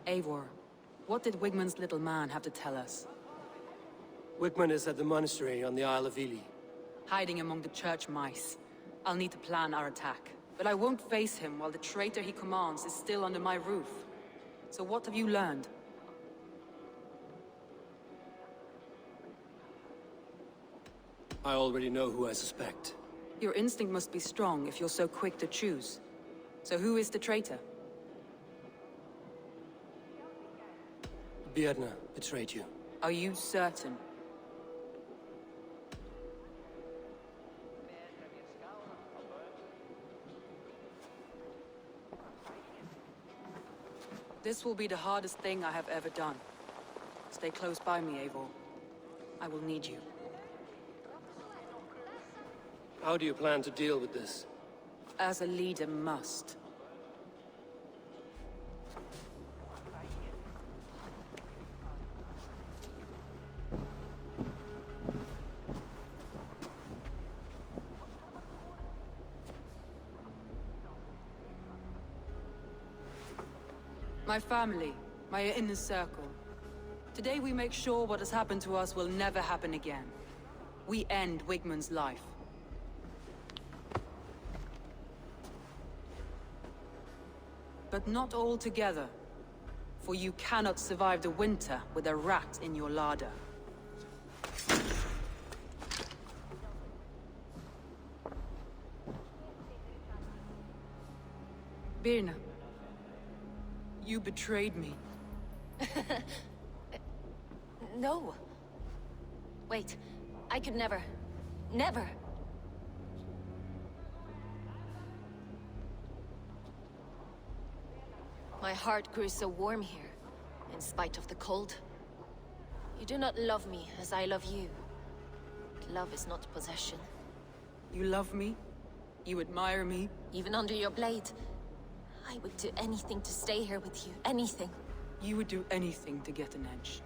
Eivor, what did Wigmund's little man have to tell us? Wigmund is at the monastery on the Isle of Ely. Hiding among the church mice. I'll need to plan our attack. But I won't face him while the traitor he commands is still under my roof. So what have you learned? I already know who I suspect. Your instinct must be strong if you're so quick to choose. So who is the traitor? Birna betrayed you. Are you certain? This will be the hardest thing I have ever done. Stay close by me, Eivor. I will need you. How do you plan to deal with this? As a leader must. My family, my inner circle. Today we make sure what has happened to us will never happen again. We end Wigmund's life. But not all together. For you cannot survive the winter with a rat in your larder. Birna. You betrayed me. No. Wait, I could never. Never. My heart grew so warm here, in spite of the cold. You do not love me as I love you. Love is not possession. You love me? You admire me? Even under your blade, I would do anything to stay here with you. Anything. You would do anything to get an edge.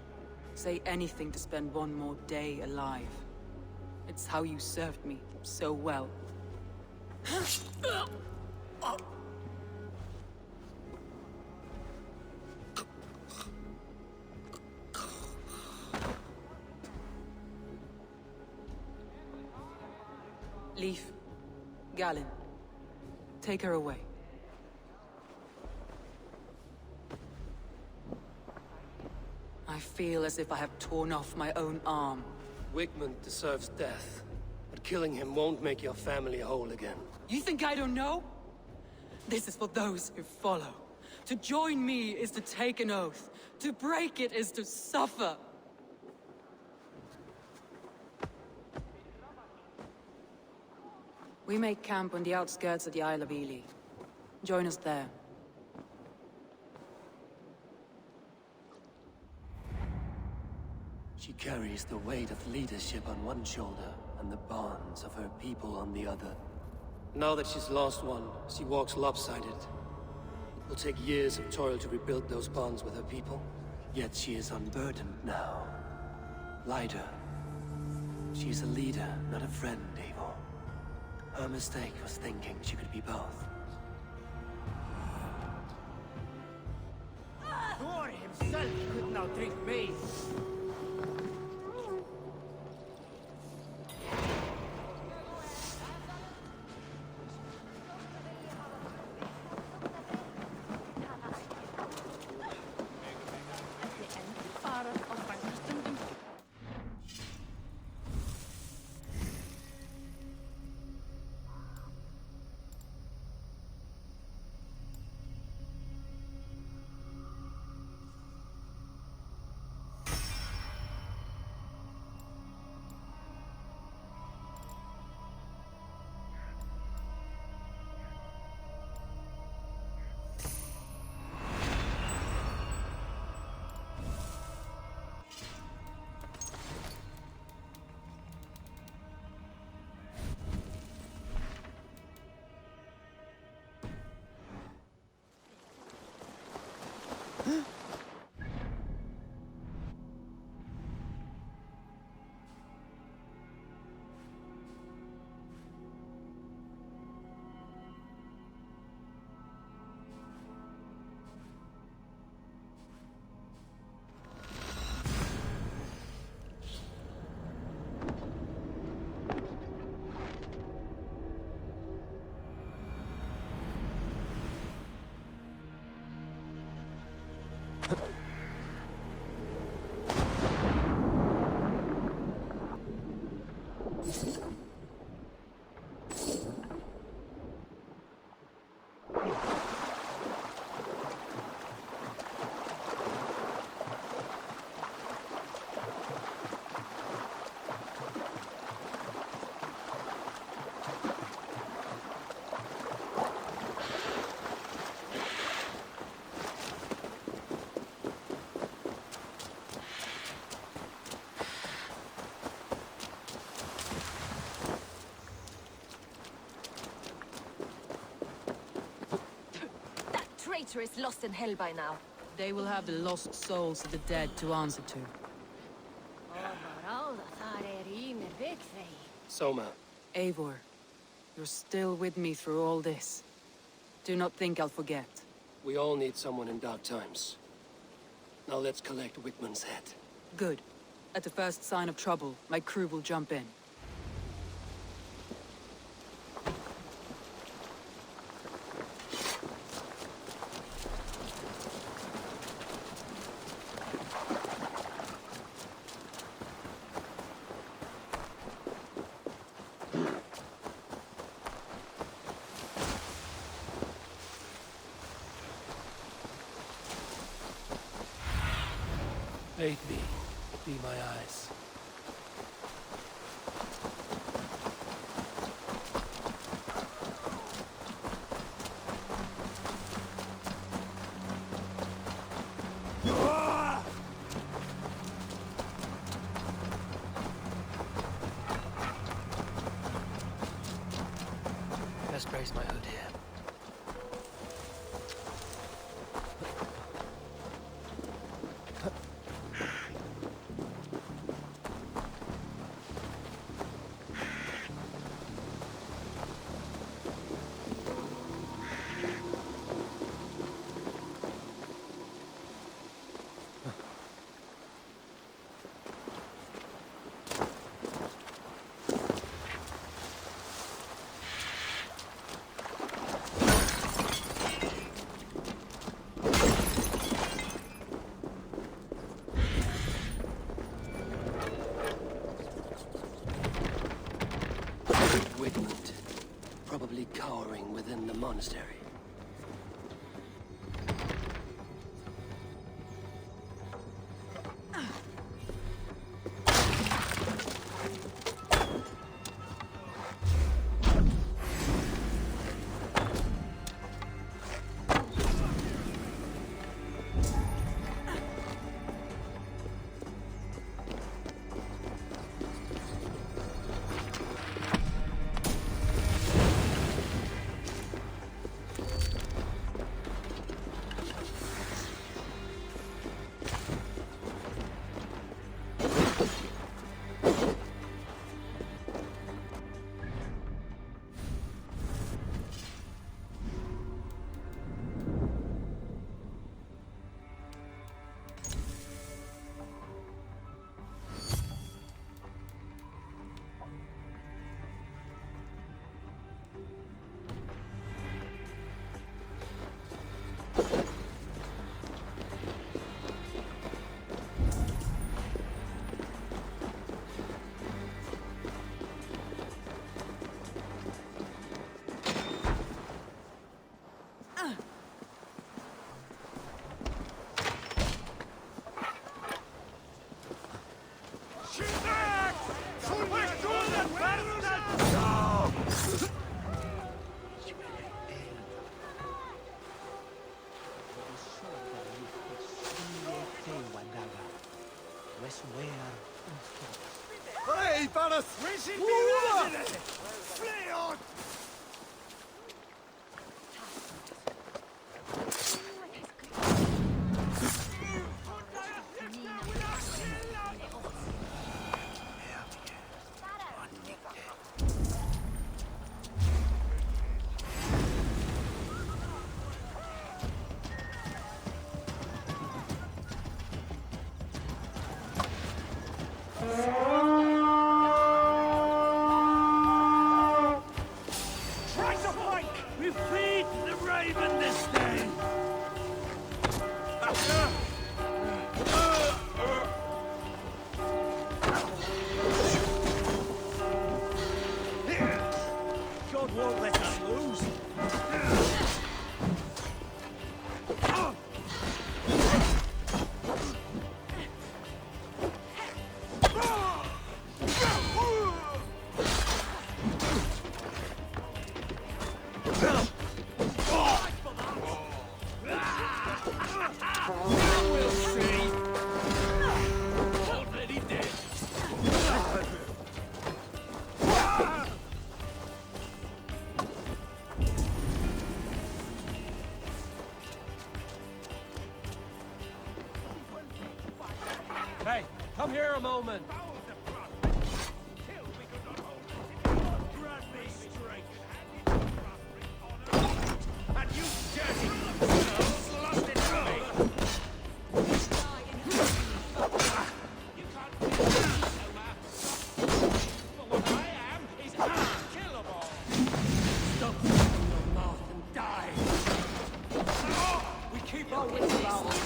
Say anything to spend one more day alive. It's how you served me so well. Leaf, Galen, take her away. I feel as if I have torn off my own arm. Wigmund deserves death, but killing him won't make your family whole again. You think I don't know? This is for those who follow. To join me is to take an oath. To break it is to suffer. We make camp on the outskirts of the Isle of Ely. Join us there. She carries the weight of leadership on one shoulder and the bonds of her people on the other. Now that she's lost one, she walks lopsided. It will take years of toil to rebuild those bonds with her people. Yet she is unburdened now. Lighter. She is a leader, not a friend, Eivor. Her mistake was thinking she could be both. Thor himself could not drink me. traitor is lost in hell by now. They will have the lost souls of the dead to answer to. Soma, Eivor, you're still with me through all this. Do not think I'll forget. we all need someone in dark times. Now let's collect Wickman's head. Good. At the first sign of trouble, my crew will jump in. Bathe me. Be my eyes. Best brace my hood here. Wigmund, probably cowering within the monastery. Hej, panas! Fly on! Try to fight! We feed the raven this day! God won't let us lose. Hey, come here a moment. And you dirty girls lost it to me! You can't kill me, Selma. But what I am is unkillable! Stop running your mouth and die. We keep our wits about us.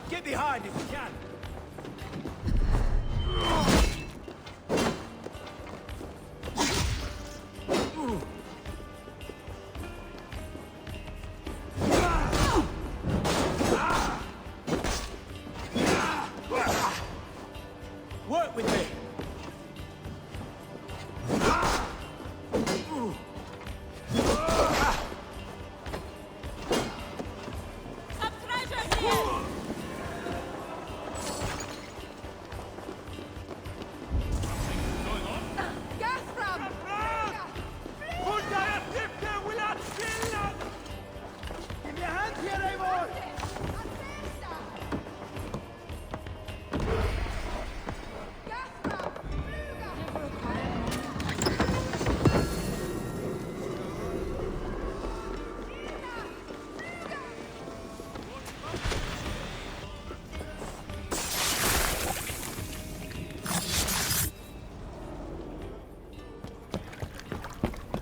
Get behind if you can. Work with me.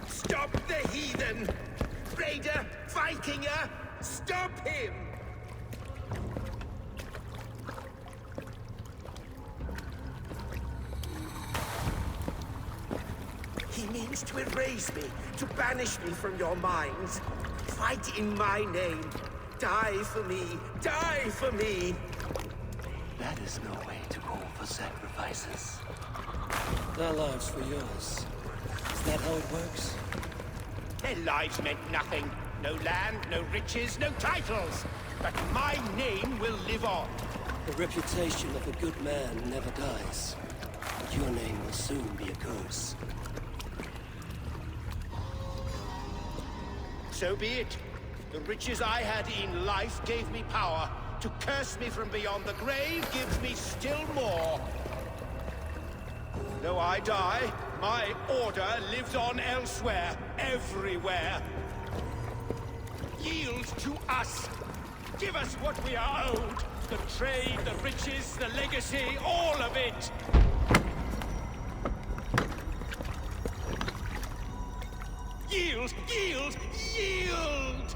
Stop the heathen! Raider! Vikinger! Stop him! He means to erase me, to banish me from your minds. Fight in my name. Die for me! Die for me! That is no way to call for sacrifices. Their lives for yours. Is that how it works? Their lives meant nothing. No land, no riches, no titles. But my name will live on. The reputation of a good man never dies. But your name will soon be a curse. So be it. The riches I had in life gave me power. To curse me from beyond the grave gives me still more. Though I die, my order lives on elsewhere, everywhere. Yield to us. Give us what we are owed. The trade, the riches, the legacy, all of it. Yield, yield, yield!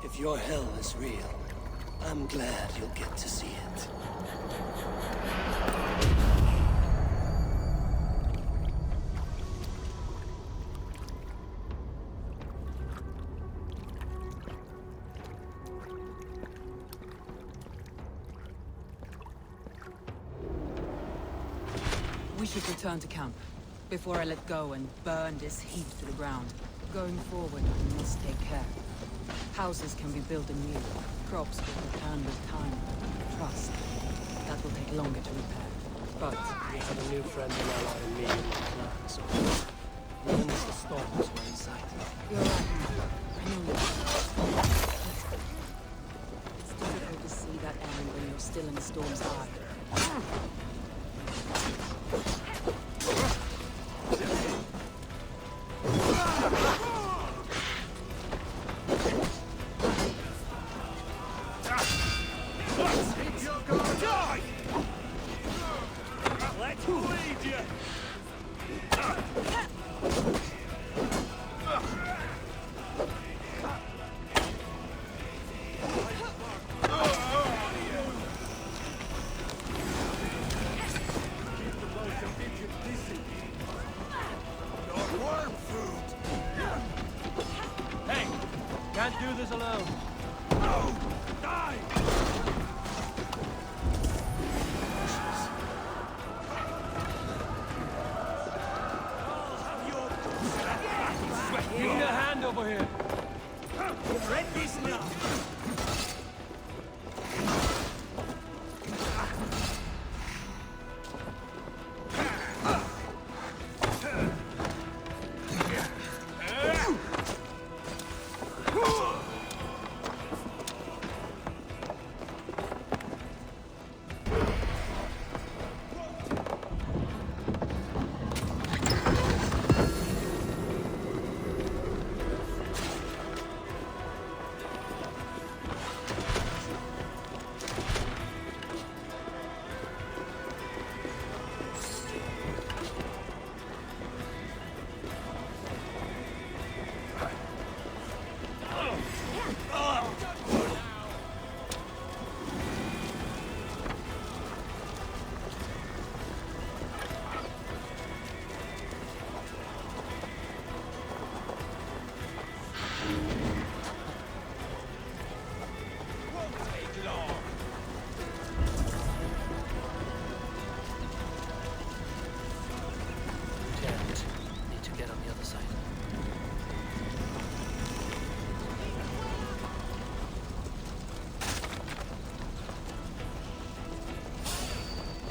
If your hell is real, I'm glad you'll get to see it. We should return to camp, before I let go and burn this heap to the ground. Going forward, we must take care. Houses can be built anew, crops will return with time. Trust, that will take longer to repair. But We have a new friend and ally in me and my clan, so even as the storms were in sight. you're right. I know you. It's difficult to see that end when you're still in the storm's eye. Let's lead you! Keep the most of over here. Ready now.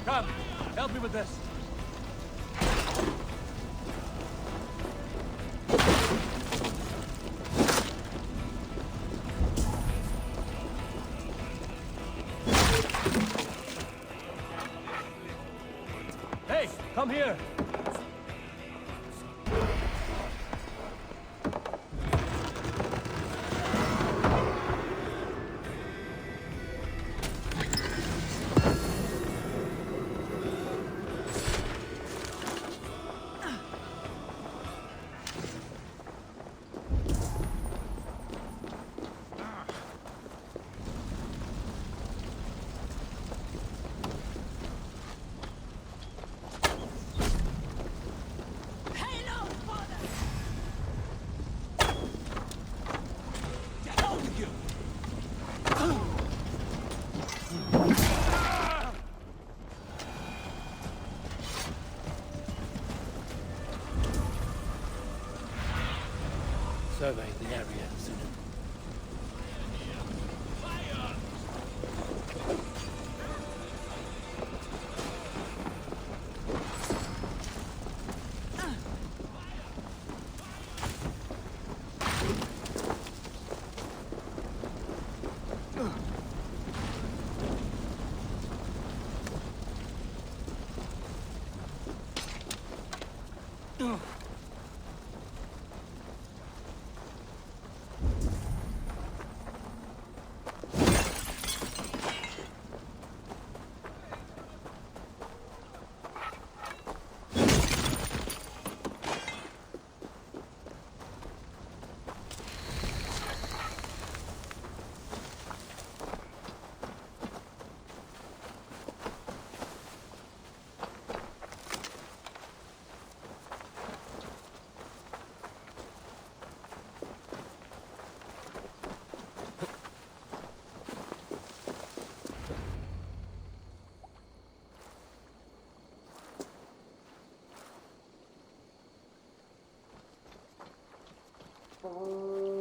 Come, help me with this. Hey, come here. Survey the area soon.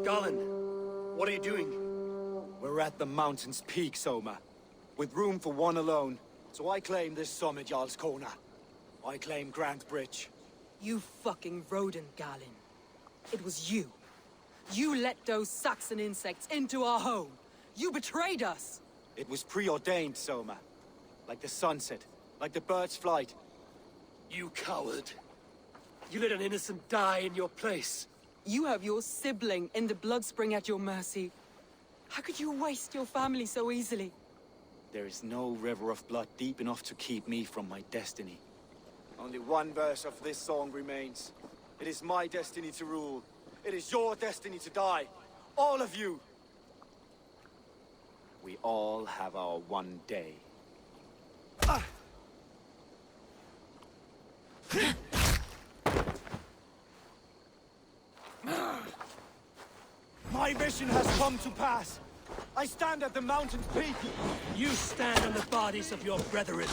Garland, what are you doing? We're at the mountain's peak, Soma. With room for one alone. So I claim this summit, Jarl's Corner. I claim Grand Bridge. You fucking rodent, Galen. It was you. You let those Saxon insects into our home. You betrayed us. It was preordained, Soma. Like the sunset, like the bird's flight. You coward. You let an innocent die in your place. You have your sibling in the blood spring at your mercy. How could you waste your family so easily? There is no river of blood deep enough to keep me from my destiny. Only one verse of this song remains. It is my destiny to rule. It is your destiny to die. All of you. We all have our one day. My mission has come to pass. I stand at the mountain's peak. You stand on the bodies of your brethren.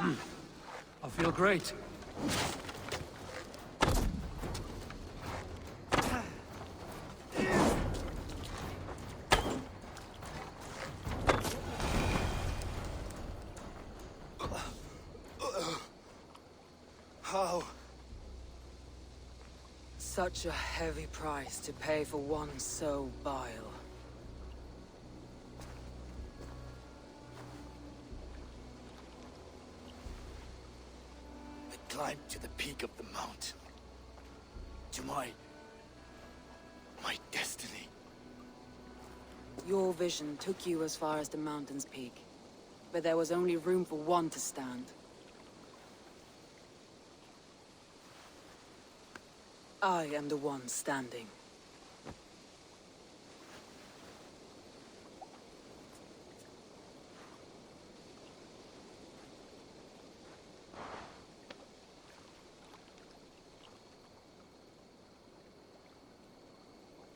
I feel great. How? Such a heavy price to pay for one so vile. I climbed to the peak of the mountain. To my destiny. Your vision took you as far as the mountain's peak. But there was only room for one to stand. I am the one standing.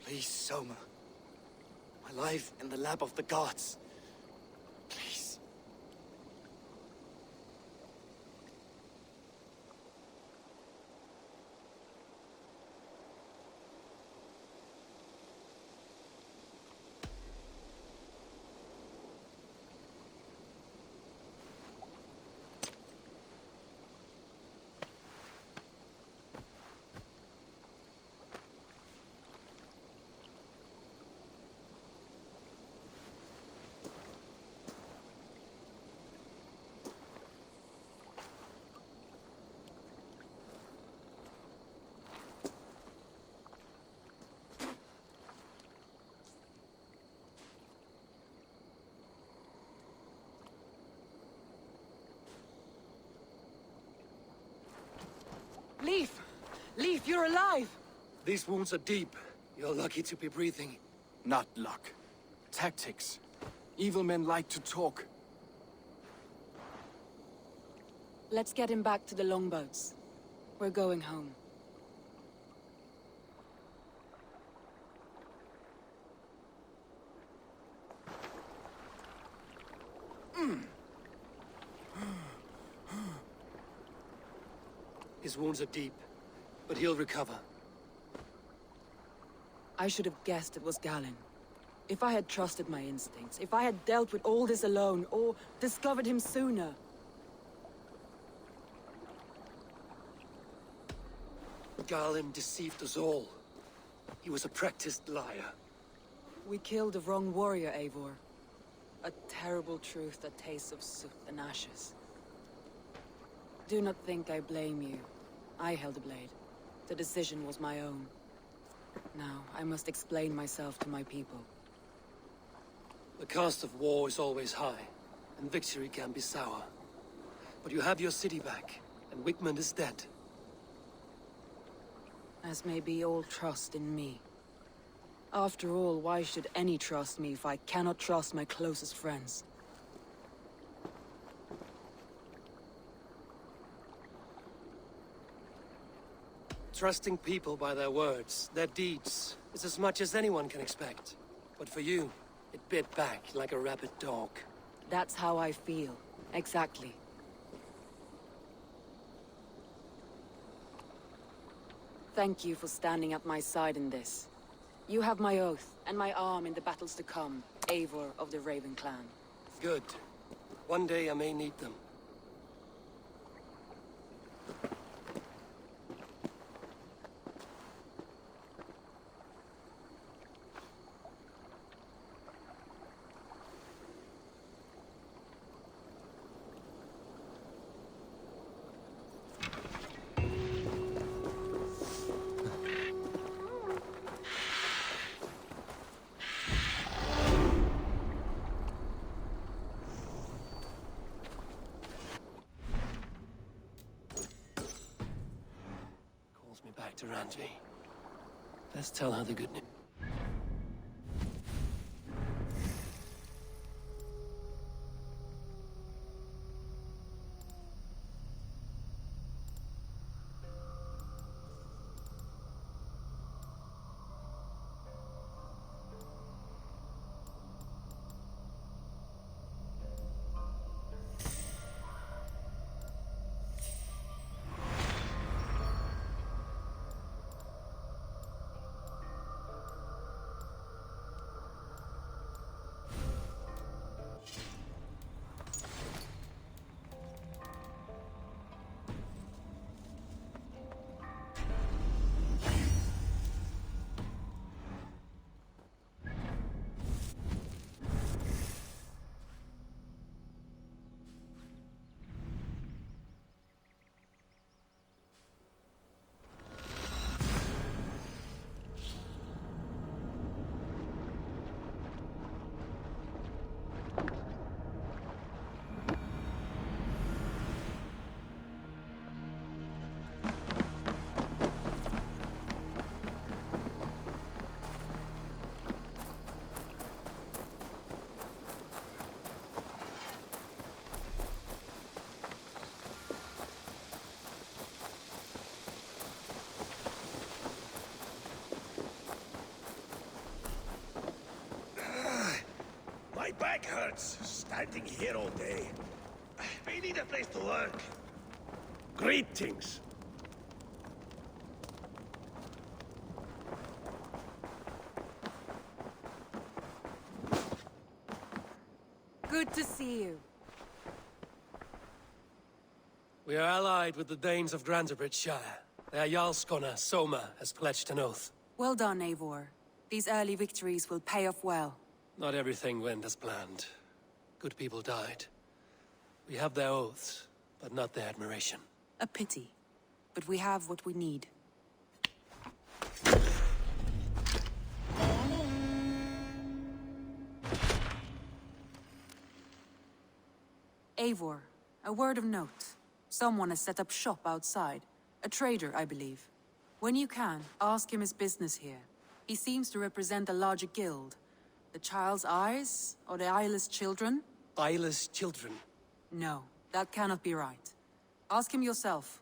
Please, Soma. My life in the lap of the gods. Please. Leaf! Leaf, you're alive! These wounds are deep. You're lucky to be breathing. Not luck. Tactics. Evil men like to talk. Let's get him back to the longboats. We're going home. His wounds are deep, but he'll recover. I should have guessed it was Galen. If I had trusted my instincts, if I had dealt with all this alone, or discovered him sooner. Galen deceived us all. He was a practiced liar. We killed the wrong warrior, Eivor. A terrible truth that tastes of soot and ashes. Do not think I blame you. I held the blade. The decision was my own. Now, I must explain myself to my people. The cost of war is always high, and victory can be sour. But you have your city back, and Wigmund is dead. As may be all trust in me. After all, why should any trust me if I cannot trust my closest friends? Trusting people by their words, their deeds, is as much as anyone can expect. But for you, it bit back like a rabid dog. That's how I feel. Exactly. Thank you for standing at my side in this. You have my oath, and my arm in the battles to come, Eivor of the Raven clan. Good. One day I may need them. Me back to Randvi. Let's tell her the good news. Besides, standing here all day, we need a place to work. Greetings. Good to see you. We are allied with the Danes of Grantebridgeshire. Their Jarlskona, Soma, has pledged an oath. Well done, Eivor. These early victories will pay off well. Not everything went as planned. Good people died. We have their oaths, but not their admiration. A pity. But we have what we need. Eivor, a word of note. Someone has set up shop outside. A trader, I believe. When you can, ask him his business here. He seems to represent a larger guild. The Child's Eyes? Or the Eyeless Children? Eyeless children. No, that cannot be right. Ask him yourself.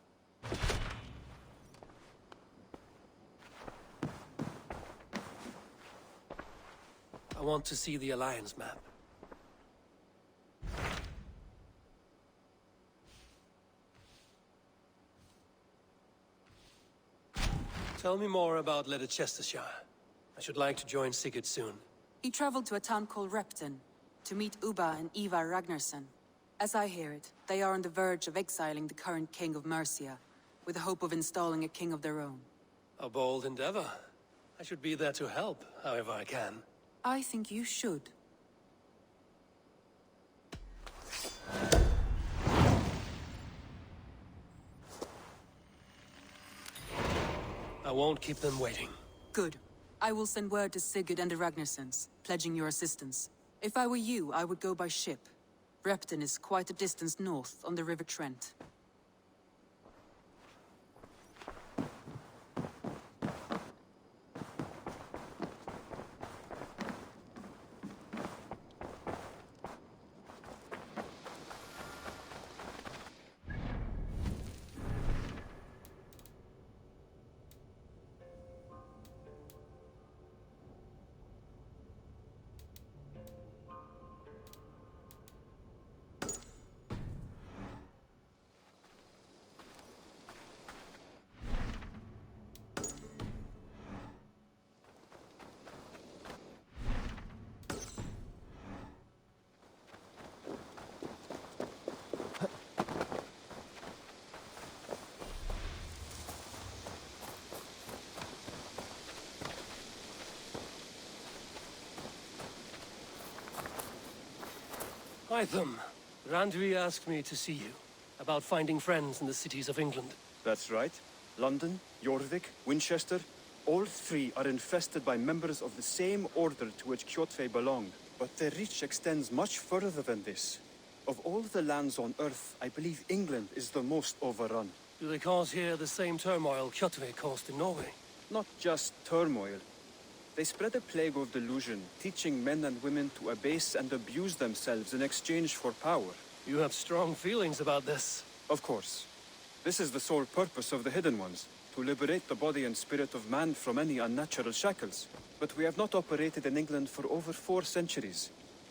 I want to see the Alliance map. Tell me more about Leicestershire. I should like to join Sigurd soon. He traveled to a town called Repton to meet Ubba and Ivar Ragnarsson. As I hear it, they are on the verge of exiling the current king of Mercia, with the hope of installing a king of their own. A bold endeavor. I should be there to help, however I can. I think you should. I won't keep them waiting. Good. I will send word to Sigurd and the Ragnarssons, pledging your assistance. If I were you, I would go by ship. Repton is quite a distance north, on the River Trent. Hytham, Randvi asked me to see you, about finding friends in the cities of England. That's right. London, Jorvik, Winchester, all three are infested by members of the same order to which Kjotve belonged. But their reach extends much further than this. Of all the lands on Earth, I believe England is the most overrun. Do they cause here the same turmoil Kjotve caused in Norway? Not just turmoil. They spread a plague of delusion, teaching men and women to abase and abuse themselves in exchange for power. You have strong feelings about this. Of course. This is the sole purpose of the Hidden Ones, to liberate the body and spirit of man from any unnatural shackles. But we have not operated in England for over 4 centuries.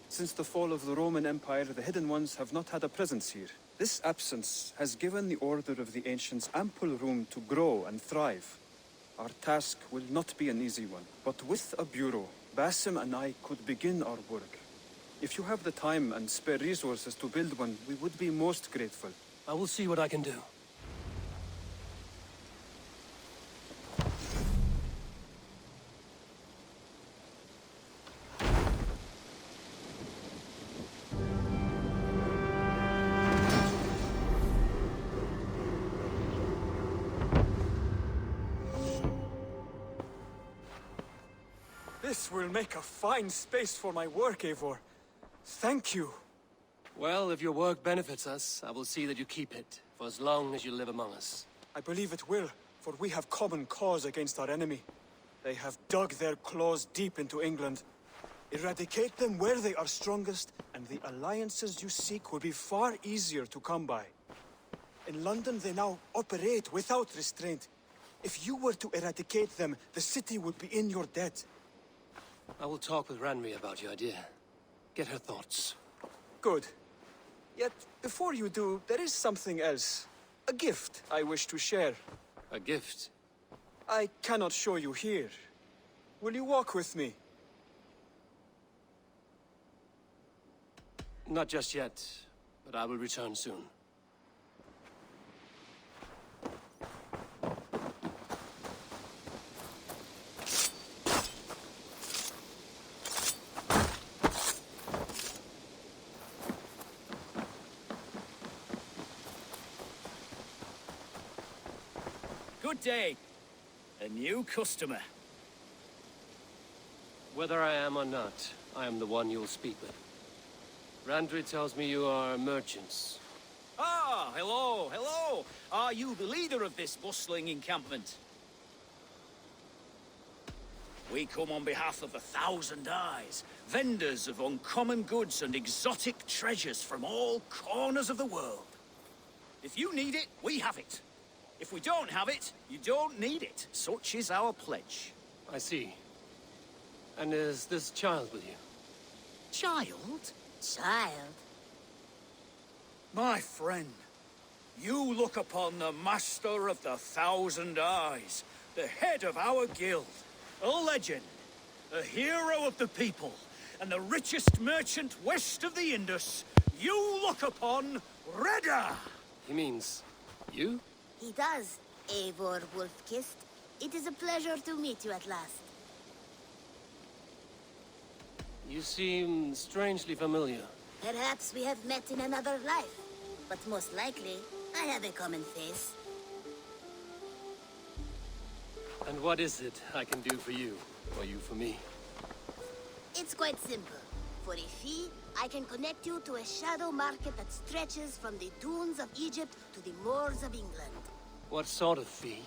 Since the fall of the Roman Empire, the Hidden Ones have not had a presence here. This absence has given the Order of the Ancients ample room to grow and thrive. Our task will not be an easy one, but with a bureau, Basim and I could begin our work. If you have the time and spare resources to build one, we would be most grateful. I will see what I can do. This will make a fine space for my work, Eivor. Thank you. Well, if your work benefits us, I will see that you keep it, for as long as you live among us. I believe it will, for we have common cause against our enemy. They have dug their claws deep into England. Eradicate them where they are strongest, and the alliances you seek will be far easier to come by. In London, they now operate without restraint. If you were to eradicate them, the city would be in your debt. I will talk with Ranmi about your idea. Get her thoughts. Good. Yet, before you do, there is something else. A gift I wish to share. A gift? I cannot show you here. Will you walk with me? Not just yet, but I will return soon. Good day. A new customer. Whether I am or not, I am the one you'll speak with. Randri tells me you are merchants. Ah, hello, hello. Are you the leader of this bustling encampment? We come on behalf of 1,000 Eyes, vendors of uncommon goods and exotic treasures from all corners of the world. If you need it, we have it. If we don't have it, you don't need it. Such is our pledge. I see. And is this child with you? Child? Child? My friend, you look upon the master of the 1,000 Eyes, the head of our guild, a legend, a hero of the people, and the richest merchant west of the Indus. You look upon Reda! He means you? He does, Eivor Wolf-Kissed. It is a pleasure to meet you at last. You seem strangely familiar. Perhaps we have met in another life, but most likely, I have a common face. And what is it I can do for you, or you for me? It's quite simple. For a fee, I can connect you to a shadow market that stretches from the dunes of Egypt to the moors of England. What sort of fee?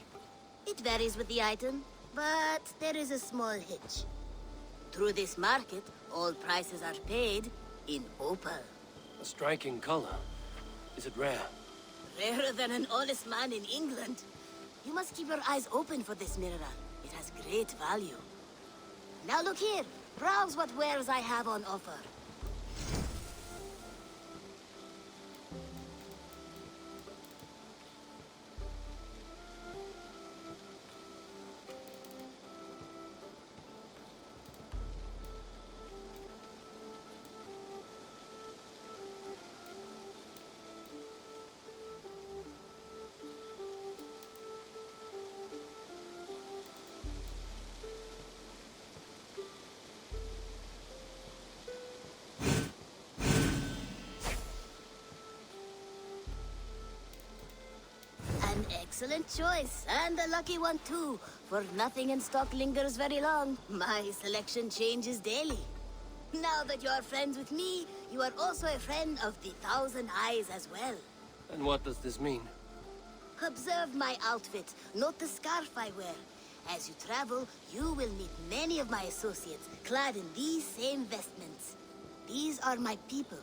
It varies with the item, but there is a small hitch. Through this market, all prices are paid in opal. A striking color. Is it rare? Rarer than an honest man in England. You must keep your eyes open for this mineral. It has great value. Now look here. Browse what wares I have on offer. An excellent choice, and a lucky one too, for nothing in stock lingers very long. My selection changes daily. Now that you are friends with me, you are also a friend of the 1,000 Eyes as well. And what does this mean? Observe my outfit, note the scarf I wear. As you travel, you will meet many of my associates, clad in these same vestments. These are my people,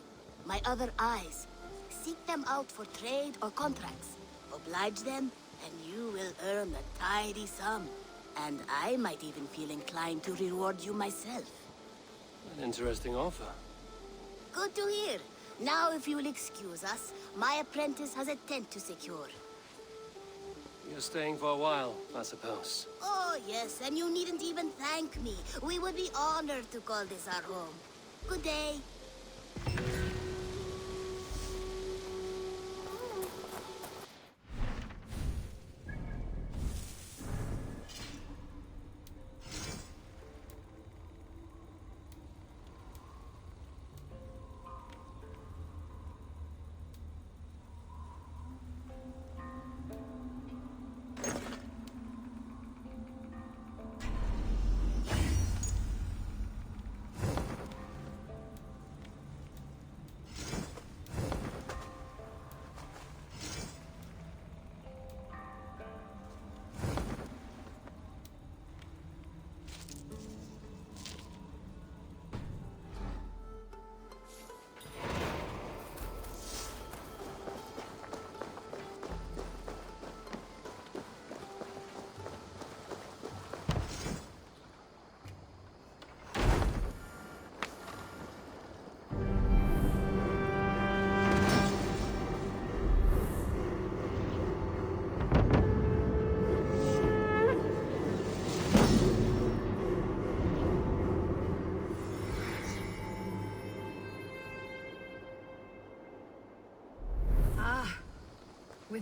my other eyes. Seek them out for trade or contracts. Oblige them, and you will earn a tidy sum. And I might even feel inclined to reward you myself. An interesting offer. Good to hear. Now, if you will excuse us, my apprentice has a tent to secure. You're staying for a while, I suppose. Oh, yes, and you needn't even thank me. We would be honored to call this our home. Good day.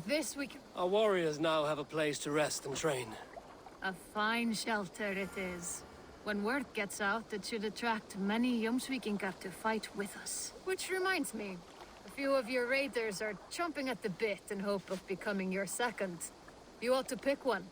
With this, we can... Our warriors now have a place to rest and train. A fine shelter it is. When word gets out, it should attract many Jomsvikingar to fight with us. Which reminds me, a few of your raiders are chomping at the bit in hope of becoming your second. You ought to pick one.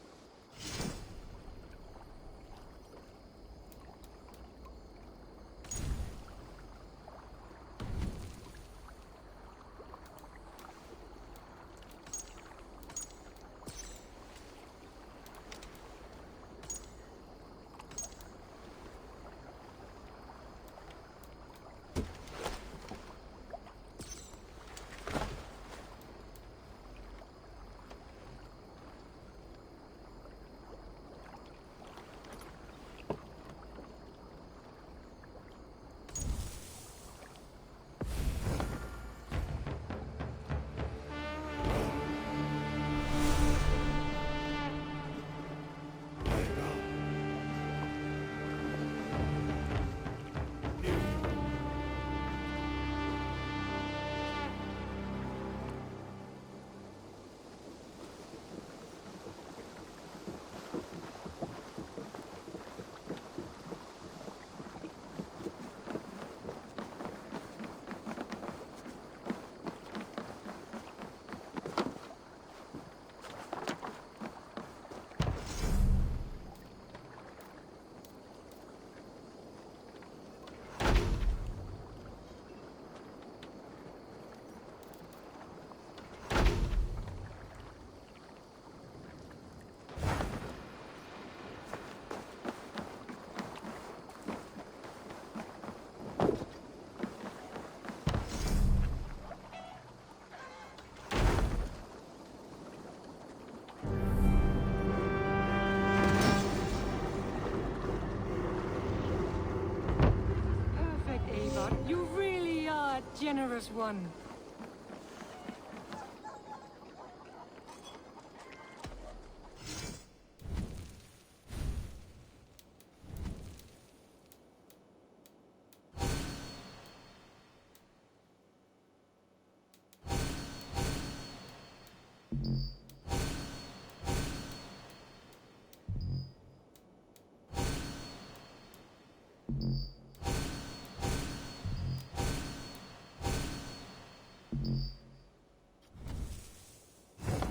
You really are a generous one.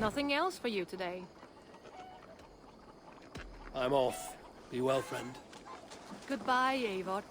Nothing else for you today? I'm off. Be well, friend. Goodbye, Eivor.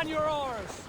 Man your oars!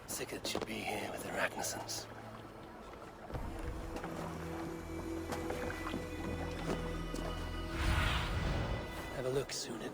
Sigurd should be here with the Ragnarsons. Have a look, Sunan.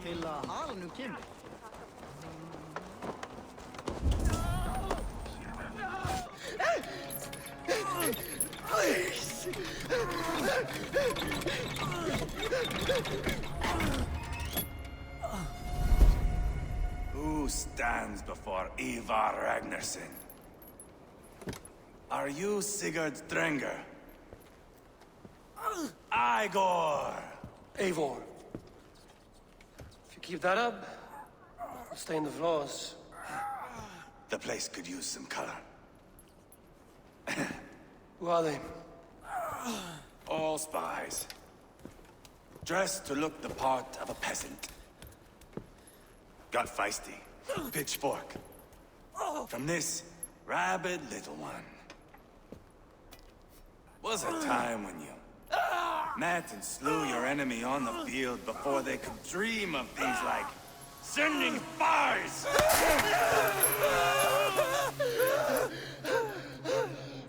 till Harl nu Kim. Who stands before Ivar Ragnarsson? Are you Sigurd Drenger? Igor! Eivor. If you keep that up, it'll stain the floors. The place could use some color. Who are they? All spies. Dressed to look the part of a peasant. Got feisty. Pitchfork. From this rabid little one. Was a time when you met and slew your enemy on the field before they could dream of things like sending spies!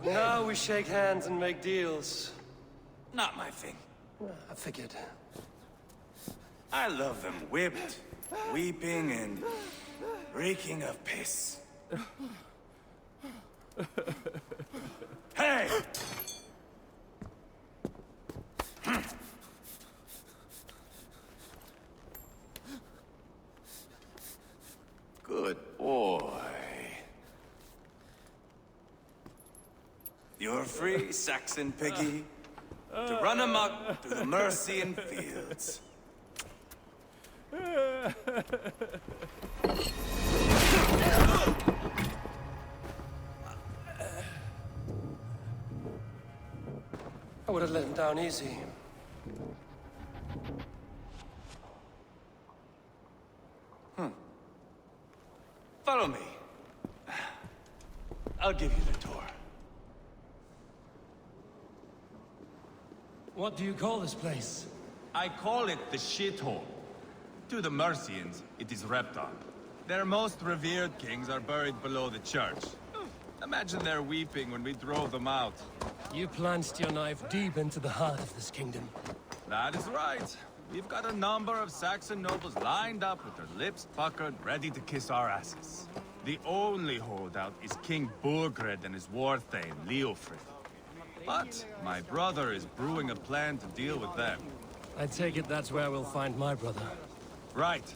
Now we shake hands and make deals. Not my thing. I figured. I love them whipped, weeping, and reeking of piss. Hey! Good boy. You're free, Saxon piggy, to run amok through the Mercian fields. I would have let him down easy. Follow me. I'll give you the tour. What do you call this place? I call it the shithole. To the Mercians, it is Reptar. Their most revered kings are buried below the church. Imagine their weeping when we drove them out. You plunged your knife deep into the heart of this kingdom. That is right. We've got a number of Saxon nobles lined up with their lips puckered, ready to kiss our asses. The only holdout is King Burgred and his war thane, Leofrid. But my brother is brewing a plan to deal with them. I take it that's where we'll find my brother. Right.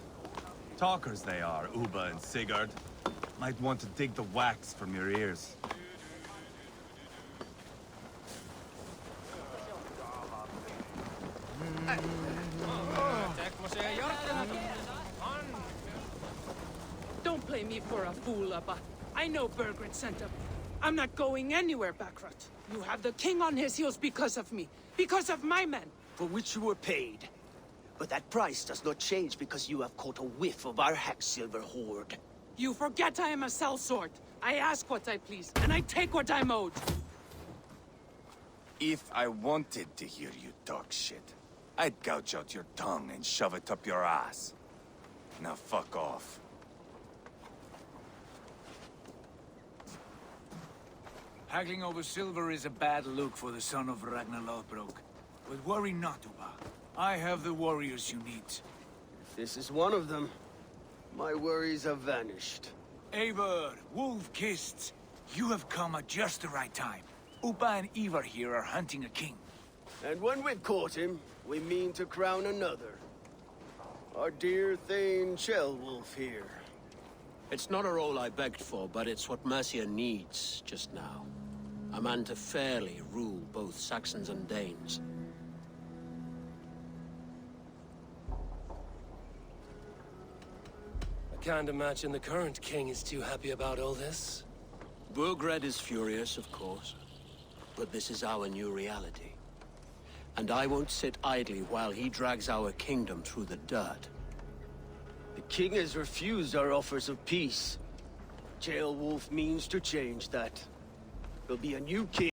Talkers they are, Uba and Sigurd. Might want to dig the wax from your ears. Don't play me for a fool, Abba. I know Bergred sent him. I'm not going anywhere, Backrot. You have the king on his heels because of me. Because of my men. For which you were paid. But that price does not change because you have caught a whiff of our Hacksilver hoard. You forget I am a sellsword. I ask what I please, and I take what I'm owed. If I wanted to hear you talk shit, I'd gouge out your tongue and shove it up your ass. Now fuck off. Haggling over silver is a bad look for the son of Ragnar Lothbrok. But worry not, Uba. I have the warriors you need. This is one of them. My worries have vanished. Eivor, Wolf-Kissed, you have come at just the right time. Uba and Ivar here are hunting a king. And when we've caught him, we mean to crown another. Our dear Thane Shellwolf here. It's not a role I begged for, but it's what Mercia needs just now. A man to fairly rule both Saxons and Danes. I can't imagine the current king is too happy about all this. Burgred is furious, of course. But this is our new reality. And I won't sit idly while he drags our kingdom through the dirt. The king has refused our offers of peace. Jailwolf means to change that. There'll be a new king.